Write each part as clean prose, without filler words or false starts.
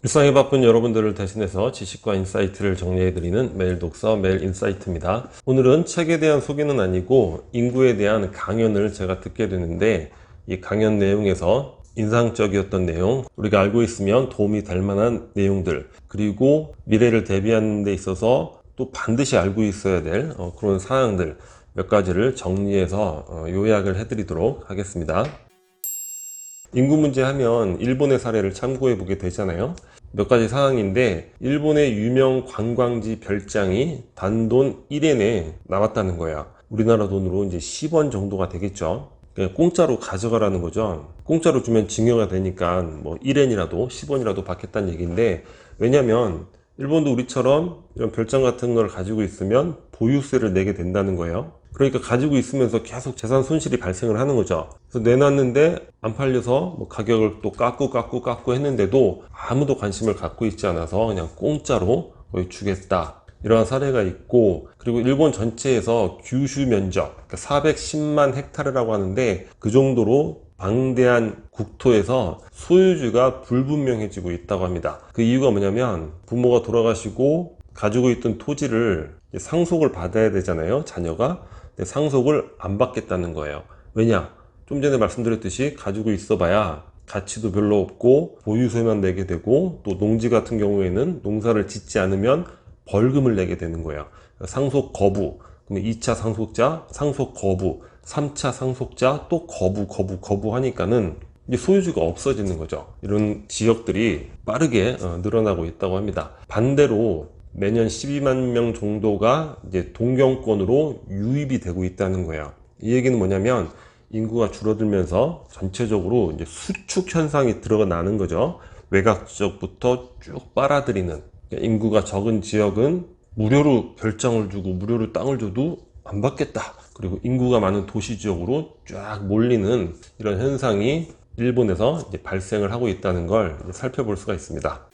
일상에 바쁜 여러분들을 대신해서 지식과 인사이트를 정리해드리는 매일 독서 매일 인사이트입니다. 오늘은 책에 대한 소개는 아니고 인구에 대한 강연을 제가 듣게 되는데, 이 강연 내용에서 인상적이었던 내용, 우리가 알고 있으면 도움이 될 만한 내용들, 그리고 미래를 대비하는 데 있어서 또 반드시 알고 있어야 될 그런 사항들 몇 가지를 정리해서 요약을 해드리도록 하겠습니다. 인구 문제 하면 일본의 사례를 참고해 보게 되잖아요. 몇 가지 사항인데, 일본의 유명 관광지 별장이 단돈 1엔에 나왔다는 거야. 우리나라 돈으로 이제 10원 정도가 되겠죠. 그냥 공짜로 가져가라는 거죠. 공짜로 주면 증여가 되니까 뭐 1엔이라도 10원이라도 받겠다는 얘기인데, 왜냐면 일본도 우리처럼 이런 별장 같은 걸 가지고 있으면 보유세를 내게 된다는 거예요. 그러니까 가지고 있으면서 계속 재산 손실이 발생을 하는 거죠. 그래서 내놨는데 안 팔려서 뭐 가격을 또 깎고 했는데도 아무도 관심을 갖고 있지 않아서 그냥 공짜로 거의 주겠다, 이러한 사례가 있고, 그리고 일본 전체에서 규슈 면적 410만 헥타르라고 하는데, 그 정도로 방대한 국토에서 소유주가 불분명해지고 있다고 합니다. 그 이유가 뭐냐면, 부모가 돌아가시고 가지고 있던 토지를 상속을 받아야 되잖아요, 자녀가. 근데 상속을 안 받겠다는 거예요. 왜냐? 좀 전에 말씀드렸듯이 가지고 있어봐야 가치도 별로 없고 보유세만 내게 되고, 또 농지 같은 경우에는 농사를 짓지 않으면 벌금을 내게 되는 거예요. 상속 거부, 그러면 2차 상속자 상속 거부, 3차 상속자 또 거부 하니까는 이제 소유주가 없어지는 거죠. 이런 지역들이 빠르게 늘어나고 있다고 합니다. 반대로 매년 12만 명 정도가 이제 동경권으로 유입이 되고 있다는 거예요. 이 얘기는 뭐냐면, 인구가 줄어들면서 전체적으로 이제 수축 현상이 들어나는 거죠. 외곽 지역부터 쭉 빨아들이는. 인구가 적은 지역은 무료로 별장을 주고 무료로 땅을 줘도 안 받겠다. 그리고 인구가 많은 도시 지역으로 쫙 몰리는 이런 현상이 일본에서 이제 발생을 하고 있다는 걸 살펴볼 수가 있습니다.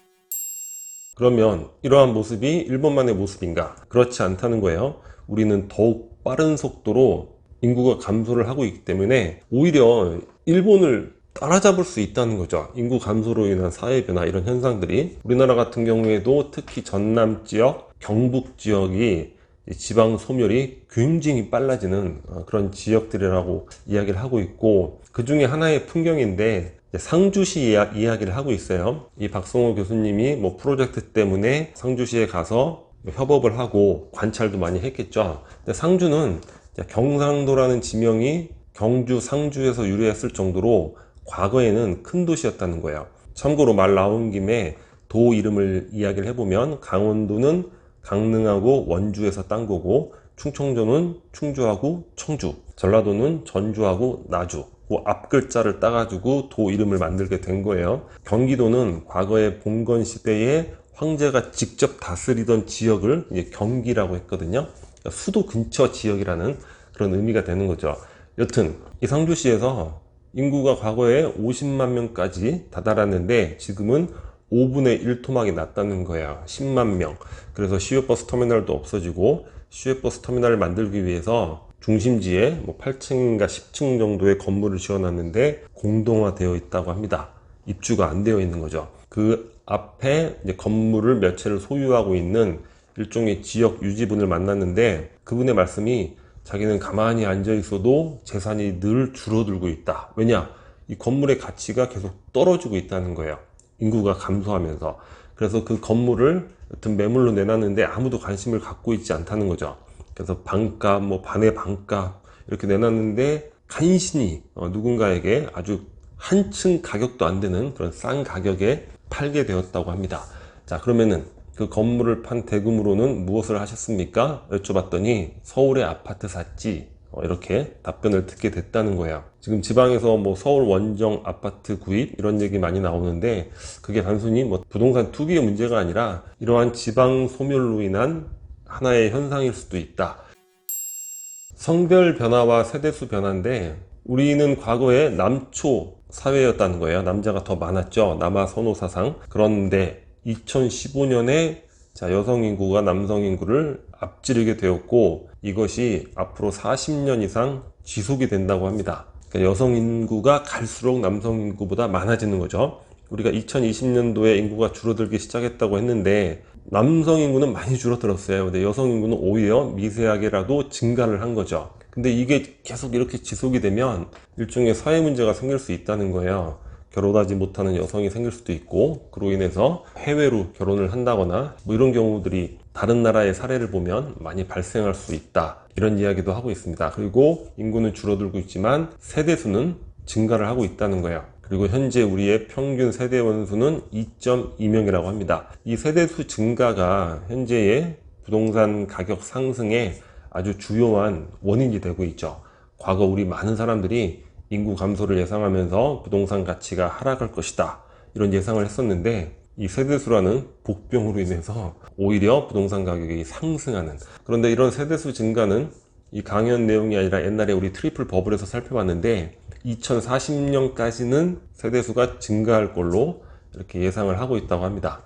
그러면 이러한 모습이 일본만의 모습인가? 그렇지 않다는 거예요. 우리는 더욱 빠른 속도로 인구가 감소를 하고 있기 때문에 오히려 일본을 따라잡을 수 있다는 거죠. 인구 감소로 인한 사회 변화, 이런 현상들이. 우리나라 같은 경우에도 특히 전남 지역, 경북 지역이 지방 소멸이 굉장히 빨라지는 그런 지역들이라고 이야기를 하고 있고, 그 중에 하나의 풍경인데 상주시 이야기를 하고 있어요. 이 박성호 교수님이 뭐 프로젝트 때문에 상주시에 가서 협업을 하고 관찰도 많이 했겠죠. 근데 상주는 경상도라는 지명이 경주, 상주에서 유래했을 정도로 과거에는 큰 도시였다는 거예요. 참고로 말 나온 김에 도 이름을 이야기를 해보면, 강원도는 강릉하고 원주에서 딴 거고, 충청도는 충주하고 청주, 전라도는 전주하고 나주, 그 앞 글자를 따가지고 도 이름을 만들게 된 거예요. 경기도는 과거에 봉건 시대에 황제가 직접 다스리던 지역을 이제 경기라고 했거든요. 그러니까 수도 근처 지역이라는 그런 의미가 되는 거죠. 여튼 이 상주시에서 인구가 과거에 50만 명까지 다다랐는데 지금은 5분의 1 토막이 났다는 거야. 10만 명. 그래서 시외버스 터미널도 없어지고, 시외버스 터미널을 만들기 위해서 중심지에 뭐 8층인가 10층 정도의 건물을 지어놨는데 공동화되어 있다고 합니다. 입주가 안 되어 있는 거죠. 그 앞에 이제 건물을 몇 채를 소유하고 있는 일종의 지역 유지분을 만났는데, 그분의 말씀이 자기는 가만히 앉아 있어도 재산이 늘 줄어들고 있다. 왜냐? 이 건물의 가치가 계속 떨어지고 있다는 거예요. 인구가 감소하면서. 그래서 그 건물을 여튼 매물로 내놨는데 아무도 관심을 갖고 있지 않다는 거죠. 그래서 반값, 뭐 반의 반값 이렇게 내놨는데 간신히 누군가에게 아주 한층 가격도 안 되는 그런 싼 가격에 팔게 되었다고 합니다. 자, 그러면은 그 건물을 판 대금으로는 무엇을 하셨습니까? 여쭤봤더니 서울에 아파트 샀지, 이렇게 답변을 듣게 됐다는 거예요. 지금 지방에서 뭐 서울 원정 아파트 구입 이런 얘기 많이 나오는데, 그게 단순히 뭐 부동산 투기의 문제가 아니라 이러한 지방 소멸로 인한 하나의 현상일 수도 있다. 성별 변화와 세대수 변화인데, 우리는 과거에 남초 사회였다는 거예요. 남자가 더 많았죠. 남아 선호 사상. 그런데 2015년에 여성 인구가 남성 인구를 앞지르게 되었고, 이것이 앞으로 40년 이상 지속이 된다고 합니다. 그러니까 여성 인구가 갈수록 남성 인구보다 많아지는 거죠. 우리가 2020년도에 인구가 줄어들기 시작했다고 했는데 남성 인구는 많이 줄어들었어요. 근데 여성 인구는 오히려 미세하게라도 증가를 한 거죠. 근데 이게 계속 이렇게 지속이 되면 일종의 사회 문제가 생길 수 있다는 거예요. 결혼하지 못하는 여성이 생길 수도 있고, 그로 인해서 해외로 결혼을 한다거나 뭐 이런 경우들이 다른 나라의 사례를 보면 많이 발생할 수 있다, 이런 이야기도 하고 있습니다. 그리고 인구는 줄어들고 있지만 세대수는 증가를 하고 있다는 거예요. 그리고 현재 우리의 평균 세대원 수는 2.2명이라고 합니다. 이 세대수 증가가 현재의 부동산 가격 상승에 아주 주요한 원인이 되고 있죠. 과거 우리 많은 사람들이 인구 감소를 예상하면서 부동산 가치가 하락할 것이다, 이런 예상을 했었는데, 이 세대수라는 복병으로 인해서 오히려 부동산 가격이 상승하는, 그런데 이런 세대수 증가는 이 강연 내용이 아니라 옛날에 우리 트리플 버블에서 살펴봤는데 2040년까지는 세대수가 증가할 걸로 이렇게 예상을 하고 있다고 합니다.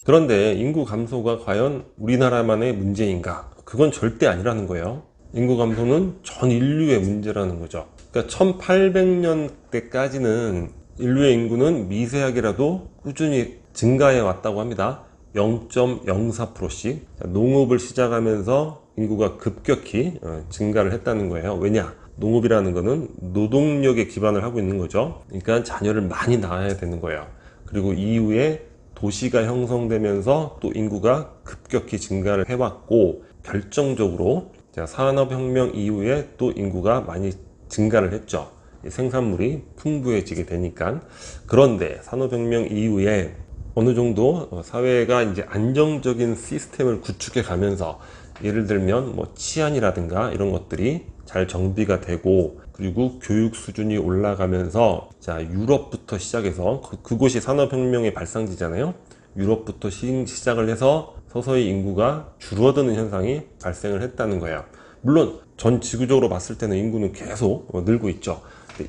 그런데 인구 감소가 과연 우리나라만의 문제인가? 그건 절대 아니라는 거예요. 인구 감소는 전 인류의 문제라는 거죠. 그러니까 1800년대까지는 인류의 인구는 미세하게라도 꾸준히 증가해 왔다고 합니다. 0.04%씩. 농업을 시작하면서 인구가 급격히 증가를 했다는 거예요. 왜냐? 농업이라는 거는 노동력에 기반을 하고 있는 거죠. 그러니까 자녀를 많이 낳아야 되는 거예요. 그리고 이후에 도시가 형성되면서 또 인구가 급격히 증가를 해왔고, 결정적으로 산업혁명 이후에 또 인구가 많이 증가를 했죠. 생산물이 풍부해지게 되니까. 그런데 산업혁명 이후에 어느 정도 사회가 이제 안정적인 시스템을 구축해 가면서, 예를 들면 뭐 치안이라든가 이런 것들이 잘 정비가 되고, 그리고 교육 수준이 올라가면서, 자, 유럽부터 시작해서 그곳이 산업혁명의 발상지잖아요. 유럽부터 시작을 해서 서서히 인구가 줄어드는 현상이 발생을 했다는 거예요. 물론 전 지구적으로 봤을 때는 인구는 계속 늘고 있죠.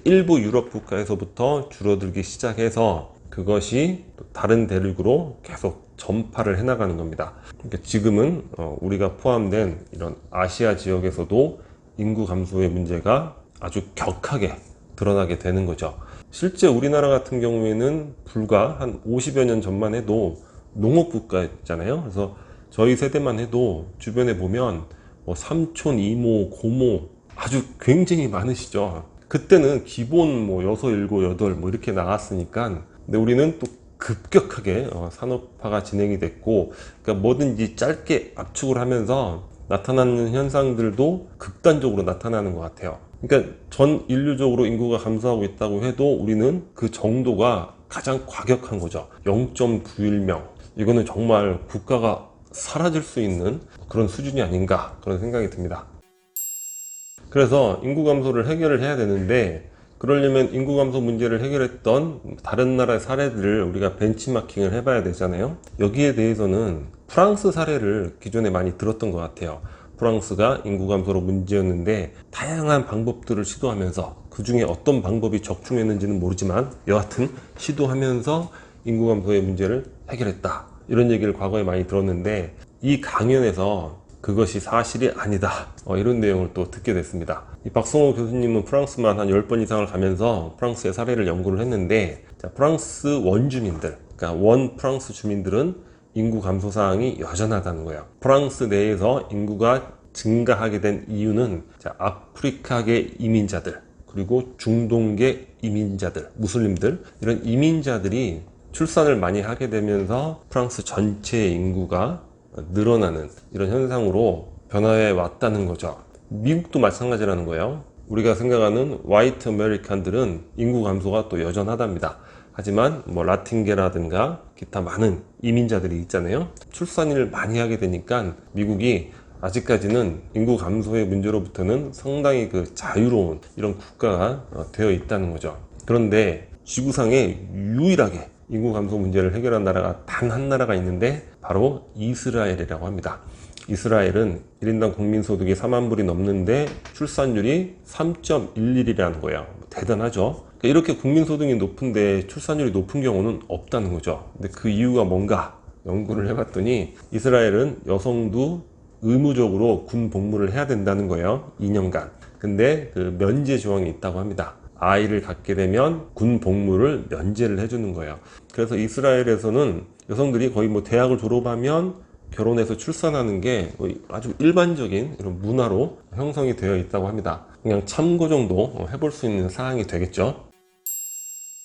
일부 유럽 국가에서부터 줄어들기 시작해서 그것이 다른 대륙으로 계속 전파를 해나가는 겁니다. 그러니까 지금은 우리가 포함된 이런 아시아 지역에서도 인구 감소의 문제가 아주 격하게 드러나게 되는 거죠. 실제 우리나라 같은 경우에는 불과 한 50여 년 전만 해도 농업 국가였잖아요. 그래서 저희 세대만 해도 주변에 보면 뭐 삼촌, 이모, 고모 아주 굉장히 많으시죠. 그때는 기본 뭐 6, 7, 8 뭐 이렇게 나왔으니까. 근데 우리는 또 급격하게 산업화가 진행이 됐고, 그러니까 뭐든지 짧게 압축을 하면서 나타나는 현상들도 극단적으로 나타나는 것 같아요. 그러니까 전 인류적으로 인구가 감소하고 있다고 해도 우리는 그 정도가 가장 과격한 거죠. 0.91명. 이거는 정말 국가가 사라질 수 있는 그런 수준이 아닌가, 그런 생각이 듭니다. 그래서 인구 감소를 해결을 해야 되는데, 그러려면 인구 감소 문제를 해결했던 다른 나라의 사례들을 우리가 벤치마킹을 해봐야 되잖아요. 여기에 대해서는 프랑스 사례를 기존에 많이 들었던 것 같아요. 프랑스가 인구 감소로 문제였는데 다양한 방법들을 시도하면서, 그 중에 어떤 방법이 적중했는지는 모르지만 여하튼 시도하면서 인구 감소의 문제를 해결했다, 이런 얘기를 과거에 많이 들었는데, 이 강연에서 그것이 사실이 아니다, 이런 내용을 또 듣게 됐습니다. 이 박성호 교수님은 프랑스만 한 10번 이상을 가면서 프랑스의 사례를 연구를 했는데, 프랑스 원주민들, 그러니까 원 프랑스 주민들은 인구 감소 사항이 여전하다는 거예요. 프랑스 내에서 인구가 증가하게 된 이유는 아프리카계 이민자들, 그리고 중동계 이민자들, 무슬림들, 이런 이민자들이 출산을 많이 하게 되면서 프랑스 전체의 인구가 늘어나는 이런 현상으로 변화해 왔다는 거죠. 미국도 마찬가지라는 거예요. 우리가 생각하는 화이트 아메리칸들은 인구 감소가 또 여전하답니다. 하지만 뭐 라틴계라든가 기타 많은 이민자들이 있잖아요. 출산을 많이 하게 되니까 미국이 아직까지는 인구 감소의 문제로부터는 상당히 그 자유로운 이런 국가가 되어 있다는 거죠. 그런데 지구상에 유일하게 인구 감소 문제를 해결한 나라가 단 한 나라가 있는데 바로 이스라엘이라고 합니다. 이스라엘은 1인당 국민소득이 4만 불이 넘는데 출산율이 3.11이라는 거예요. 대단하죠. 이렇게 국민소득이 높은데 출산율이 높은 경우는 없다는 거죠. 근데 그 이유가 뭔가 연구를 해봤더니, 이스라엘은 여성도 의무적으로 군 복무를 해야 된다는 거예요. 2년간. 근데 그 면제 조항이 있다고 합니다. 아이를 갖게 되면 군 복무를 면제를 해주는 거예요. 그래서 이스라엘에서는 여성들이 거의 뭐 대학을 졸업하면 결혼해서 출산하는 게 아주 일반적인 이런 문화로 형성이 되어 있다고 합니다. 그냥 참고 정도 해볼 수 있는 사항이 되겠죠.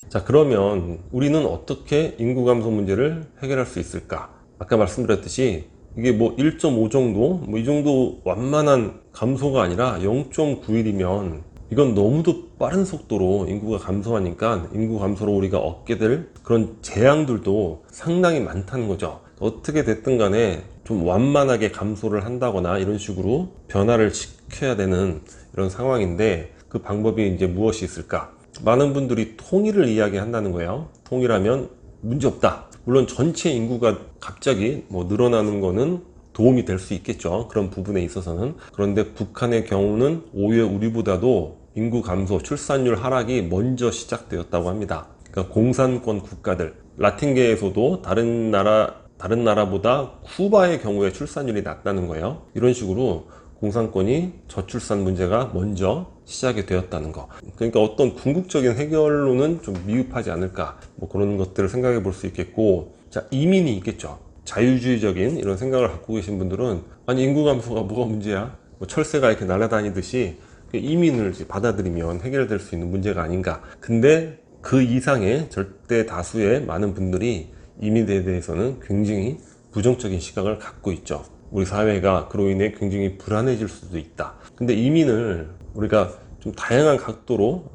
자, 그러면 우리는 어떻게 인구 감소 문제를 해결할 수 있을까? 아까 말씀드렸듯이 이게 뭐 1.5 정도, 뭐 이 정도 완만한 감소가 아니라 0.91이면 이건 너무도 빠른 속도로 인구가 감소하니까 인구 감소로 우리가 얻게 될 그런 재앙들도 상당히 많다는 거죠. 어떻게 됐든 간에 좀 완만하게 감소를 한다거나 이런 식으로 변화를 시켜야 되는 이런 상황인데 그 방법이 이제 무엇이 있을까? 많은 분들이 통일을 이야기한다는 거예요. 통일하면 문제없다. 물론 전체 인구가 갑자기 뭐 늘어나는 거는 도움이 될 수 있겠죠. 그런 부분에 있어서는. 그런데 북한의 경우는 오히려 우리보다도 인구 감소, 출산율 하락이 먼저 시작되었다고 합니다. 그러니까 공산권 국가들, 라틴계에서도 다른 나라보다 쿠바의 경우에 출산율이 낮다는 거예요. 이런 식으로 공산권이 저출산 문제가 먼저 시작이 되었다는 거. 그러니까 어떤 궁극적인 해결로는 좀 미흡하지 않을까, 뭐 그런 것들을 생각해 볼 수 있겠고, 자, 이민이 있겠죠. 자유주의적인 이런 생각을 갖고 계신 분들은 아니 인구 감소가 뭐가 문제야? 뭐 철새가 이렇게 날아다니듯이 이민을 받아들이면 해결될 수 있는 문제가 아닌가. 근데 그 이상의 절대 다수의 많은 분들이 이민에 대해서는 굉장히 부정적인 시각을 갖고 있죠. 우리 사회가 그로 인해 굉장히 불안해질 수도 있다. 근데 이민을 우리가 좀 다양한 각도로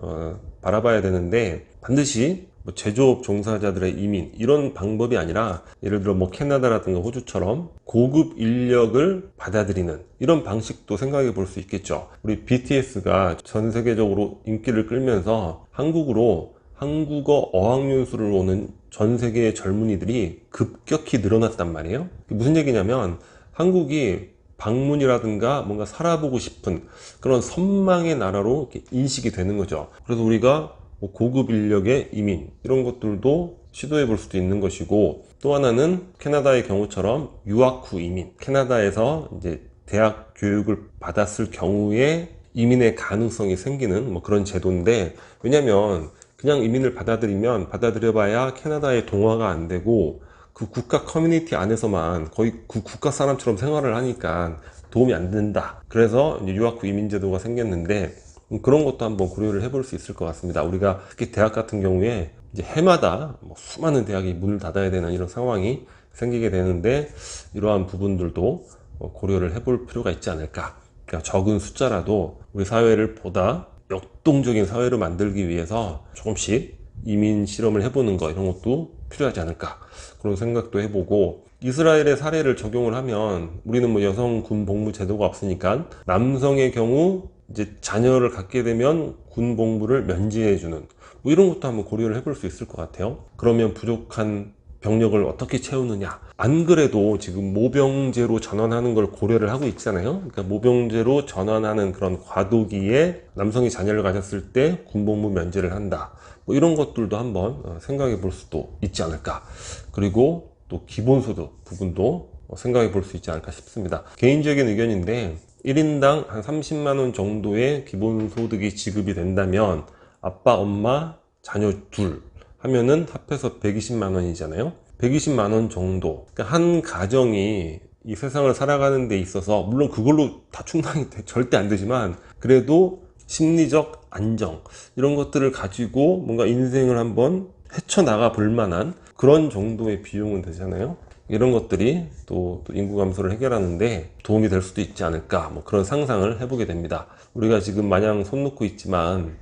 바라봐야 되는데 반드시 뭐 제조업 종사자들의 이민 이런 방법이 아니라 예를 들어 뭐 캐나다라든가 호주처럼 고급 인력을 받아들이는 이런 방식도 생각해 볼 수 있겠죠. 우리 BTS가 전 세계적으로 인기를 끌면서 한국으로 한국어 어학연수를 오는 전 세계의 젊은이들이 급격히 늘어났단 말이에요. 무슨 얘기냐면 한국이 방문이라든가 뭔가 살아보고 싶은 그런 선망의 나라로 이렇게 인식이 되는 거죠. 그래서 우리가 뭐 고급 인력의 이민 이런 것들도 시도해 볼 수도 있는 것이고, 또 하나는 캐나다의 경우처럼 유학 후 이민, 캐나다에서 이제 대학 교육을 받았을 경우에 이민의 가능성이 생기는 뭐 그런 제도인데, 왜냐면 그냥 이민을 받아들여봐야 캐나다의 동화가 안 되고 그 국가 커뮤니티 안에서만 거의 그 국가 사람처럼 생활을 하니까 도움이 안 된다. 그래서 이제 유학 후 이민 제도가 생겼는데 그런 것도 한번 고려를 해볼 수 있을 것 같습니다. 우리가 특히 대학 같은 경우에 이제 해마다 뭐 수많은 대학이 문을 닫아야 되는 이런 상황이 생기게 되는데 이러한 부분들도 고려를 해볼 필요가 있지 않을까. 그러니까 적은 숫자라도 우리 사회를 보다 역동적인 사회로 만들기 위해서 조금씩 이민 실험을 해보는 거 이런 것도 필요하지 않을까 그런 생각도 해보고, 이스라엘의 사례를 적용을 하면 우리는 뭐 여성 군 복무 제도가 없으니까 남성의 경우 이제 자녀를 갖게 되면 군 복무를 면제해주는 뭐 이런 것도 한번 고려를 해볼 수 있을 것 같아요. 그러면 부족한 병력을 어떻게 채우느냐. 안 그래도 지금 모병제로 전환하는 걸 고려를 하고 있잖아요. 그러니까 모병제로 전환하는 그런 과도기에 남성이 자녀를 가졌을 때 군복무 면제를 한다. 뭐 이런 것들도 한번 생각해 볼 수도 있지 않을까. 그리고 또 기본소득 부분도 생각해 볼 수 있지 않을까 싶습니다. 개인적인 의견인데 1인당 한 30만 원 정도의 기본소득이 지급이 된다면 아빠, 엄마, 자녀 둘 하면은 합해서 120만 원이잖아요. 120만 원 정도. 그러니까 한 가정이 이 세상을 살아가는 데 있어서 물론 그걸로 다 충당이 절대 안 되지만 그래도 심리적 안정 이런 것들을 가지고 뭔가 인생을 한번 헤쳐나가 볼 만한 그런 정도의 비용은 되잖아요. 이런 것들이 또 인구 감소를 해결하는데 도움이 될 수도 있지 않을까, 뭐 그런 상상을 해보게 됩니다. 우리가 지금 마냥 손 놓고 있지만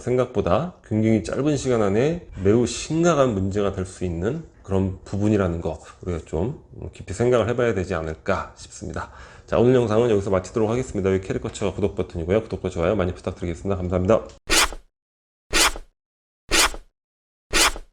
생각보다 굉장히 짧은 시간 안에 매우 심각한 문제가 될 수 있는 그런 부분이라는 거 우리가 좀 깊이 생각을 해봐야 되지 않을까 싶습니다. 자, 오늘 영상은 여기서 마치도록 하겠습니다. 여기 캐릭터처 구독 버튼이고요. 구독과 좋아요 많이 부탁드리겠습니다. 감사합니다.